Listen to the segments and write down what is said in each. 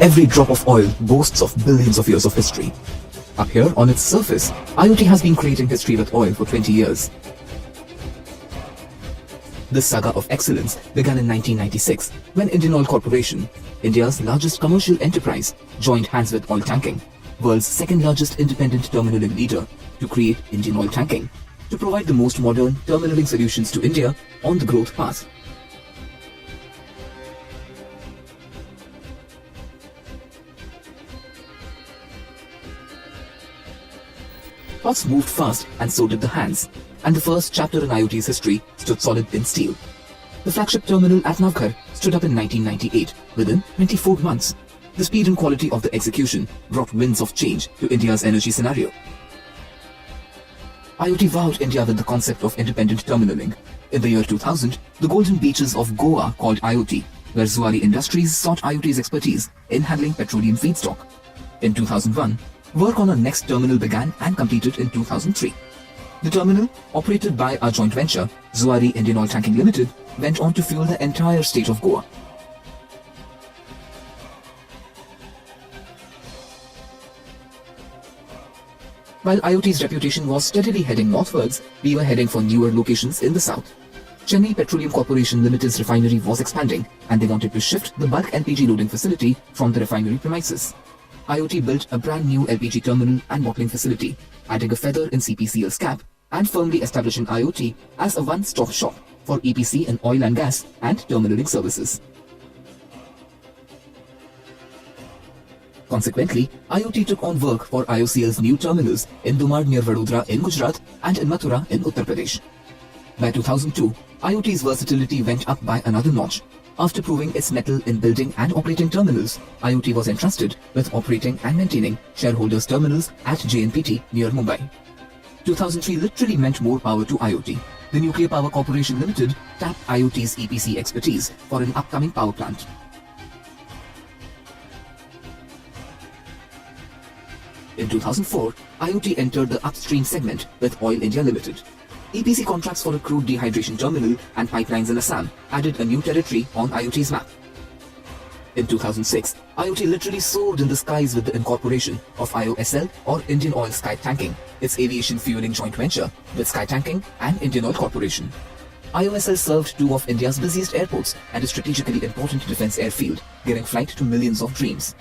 Every drop of oil boasts of billions of years of history. Up here on its surface, IoT has been creating history with oil for 20 years. This saga of excellence began in 1996 when Indian Oil Corporation, India's largest commercial enterprise, joined hands with oil tanking, world's second largest independent terminaling leader, to create Indian Oil Tanking, to provide the most modern terminaling solutions to India on the growth path. Thoughts moved fast and so did the hands, and the first chapter in IoT's history stood solid in steel. The flagship terminal at Navghar stood up in 1998 within 24 months. The speed and quality of the execution brought winds of change to India's energy scenario. IoT wowed India with the concept of independent terminaling. In the year 2000, the golden beaches of Goa called IoT, where Zuari Industries sought IoT's expertise in handling petroleum feedstock. In 2001, work on our next terminal began and completed in 2003. The terminal, operated by our joint venture, Zuari Indian Oil Tanking Limited, went on to fuel the entire state of Goa. While IoT's reputation was steadily heading northwards, we were heading for newer locations in the south. Chennai Petroleum Corporation Limited's refinery was expanding, and they wanted to shift the bulk LPG loading facility from the refinery premises. IoT built a brand new LPG terminal and bottling facility, adding a feather in CPCL's cap and firmly establishing IoT as a one-stop shop for EPC in oil and gas and terminaling services. Consequently, IoT took on work for IOCL's new terminals in Dumad near Vadodara in Gujarat and in Mathura in Uttar Pradesh. By 2002, IoT's versatility went up by another notch. After proving its mettle in building and operating terminals, IoT was entrusted with operating and maintaining shareholders' terminals at JNPT near Mumbai. 2003 literally meant more power to IoT. The Nuclear Power Corporation Limited tapped IoT's EPC expertise for an upcoming power plant. In 2004, IoT entered the upstream segment with Oil India Limited. EPC contracts for a crude dehydration terminal and pipelines in Assam added a new territory on IoT's map. In 2006, IoT literally soared in the skies with the incorporation of IOSL or Indian Oil Sky Tanking, its aviation fueling joint venture with Sky Tanking and Indian Oil Corporation. IOSL served two of India's busiest airports and a strategically important defense airfield, giving flight to millions of dreams.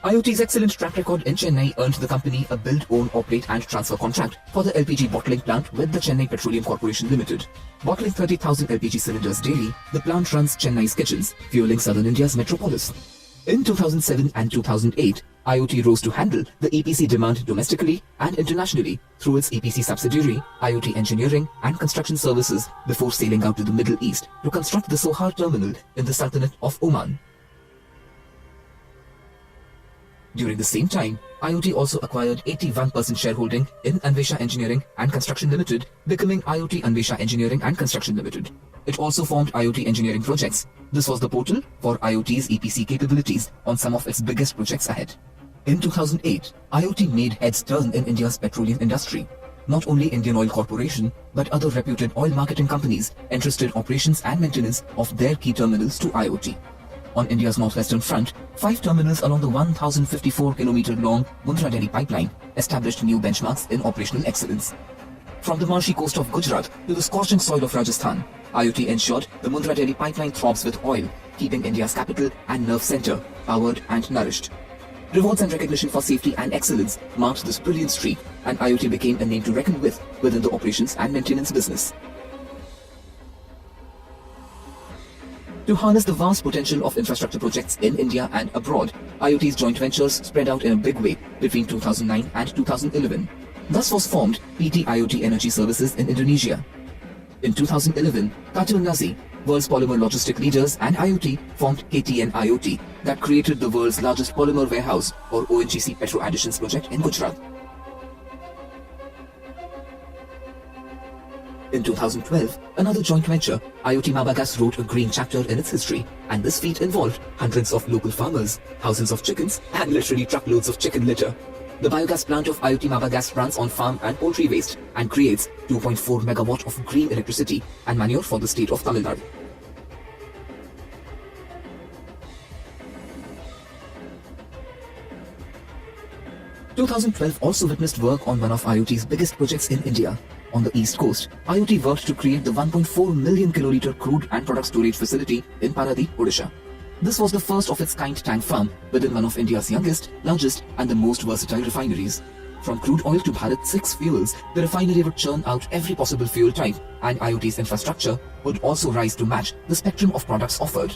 IoT's excellent track record in Chennai earned the company a build, own, operate and transfer contract for the LPG bottling plant with the Chennai Petroleum Corporation Limited. Bottling 30,000 LPG cylinders daily, the plant runs Chennai's kitchens, fueling southern India's metropolis. In 2007 and 2008, IoT rose to handle the EPC demand domestically and internationally through its EPC subsidiary, IoT Engineering and Construction Services, before sailing out to the Middle East to construct the Sohar terminal in the Sultanate of Oman. During the same time, IoT also acquired 81% shareholding in Anvesha Engineering and Construction Limited, becoming IoT Anvesha Engineering and Construction Limited. It also formed IoT Engineering Projects. This was the portal for IoT's EPC capabilities on some of its biggest projects ahead. In 2008, IoT made heads turn in India's petroleum industry. Not only Indian Oil Corporation, but other reputed oil marketing companies entrusted operations and maintenance of their key terminals to IoT. On India's northwestern front, 5 terminals along the 1,054-kilometer-long Mundra-Delhi pipeline established new benchmarks in operational excellence. From the marshy coast of Gujarat to the scorching soil of Rajasthan, IoT ensured the Mundra-Delhi pipeline throbs with oil, keeping India's capital and nerve center powered and nourished. Rewards and recognition for safety and excellence marked this brilliant streak, and IoT became a name to reckon with within the operations and maintenance business. To harness the vast potential of infrastructure projects in India and abroad, IoT's joint ventures spread out in a big way between 2009 and 2011. Thus was formed PT IoT Energy Services in Indonesia. In 2011, Qatil Nazi, world's polymer logistic leaders, and IoT formed KTN IoT that created the world's largest polymer warehouse or ONGC Petro Additions project in Gujarat. In 2012, another joint venture, IoT Mabagas, wrote a green chapter in its history, and this feat involved hundreds of local farmers, thousands of chickens, and literally truckloads of chicken litter. The biogas plant of IoT Mabagas runs on farm and poultry waste and creates 2.4 megawatt of green electricity and manure for the state of Tamil Nadu. 2012 also witnessed work on one of IoT's biggest projects in India. On the East Coast, IoT worked to create the 1.4 million kiloliter crude and product storage facility in Paradip, Odisha. This was the first of its kind tank farm within one of India's youngest, largest and the most versatile refineries. From crude oil to Bharat 6 fuels, the refinery would churn out every possible fuel type, and IoT's infrastructure would also rise to match the spectrum of products offered.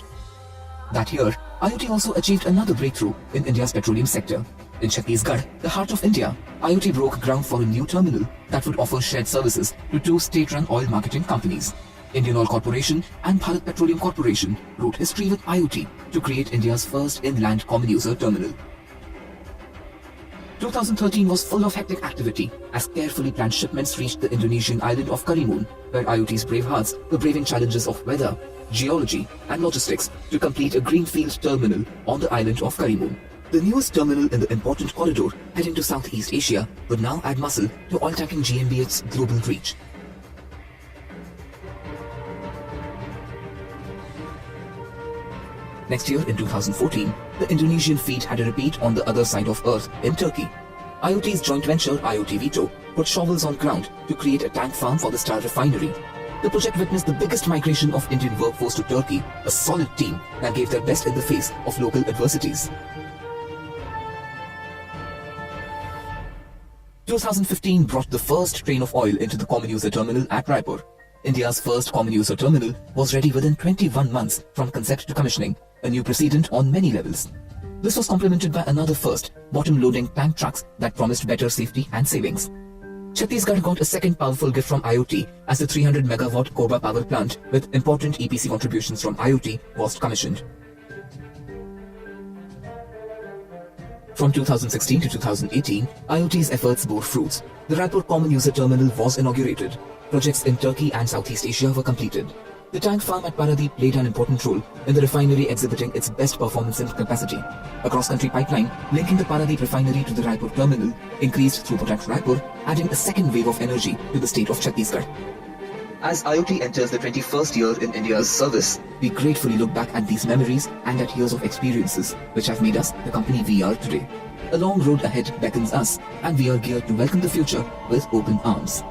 That year, IoT also achieved another breakthrough in India's petroleum sector. In Chhattisgarh, the heart of India, IoT broke ground for a new terminal that would offer shared services to two state-run oil marketing companies. Indian Oil Corporation and Bharat Petroleum Corporation wrote history with IoT to create India's first inland common user terminal. 2013 was full of hectic activity as carefully planned shipments reached the Indonesian island of Karimun, where IoT's brave hearts were braving challenges of weather, geology and logistics to complete a greenfield terminal on the island of Karimun. The newest terminal in the important corridor heading to Southeast Asia would now add muscle to oil tanking GmbH's global reach. Next year, in 2014, the Indonesian feat had a repeat on the other side of Earth in Turkey. IoT's joint venture, IoT Vito, put shovels on ground to create a tank farm for the Star Refinery. The project witnessed the biggest migration of Indian workforce to Turkey, a solid team that gave their best in the face of local adversities. 2015 brought the first train of oil into the common user terminal at Raipur. India's first common user terminal was ready within 21 months from concept to commissioning, a new precedent on many levels. This was complemented by another first, bottom-loading tank trucks that promised better safety and savings. Chhattisgarh got a second powerful gift from IoT as the 300 megawatt Korba power plant with important EPC contributions from IoT was commissioned. From 2016 to 2018, IoT's efforts bore fruits. The Raipur Common User Terminal was inaugurated. Projects in Turkey and Southeast Asia were completed. The tank farm at Paradip played an important role in the refinery exhibiting its best performance and capacity. A cross-country pipeline linking the Paradip refinery to the Raipur terminal increased throughput at Raipur, adding a second wave of energy to the state of Chhattisgarh. As IoT enters the 21st year in India's service, we gratefully look back at these memories and at years of experiences which have made us the company we are today. A long road ahead beckons us, and we are geared to welcome the future with open arms.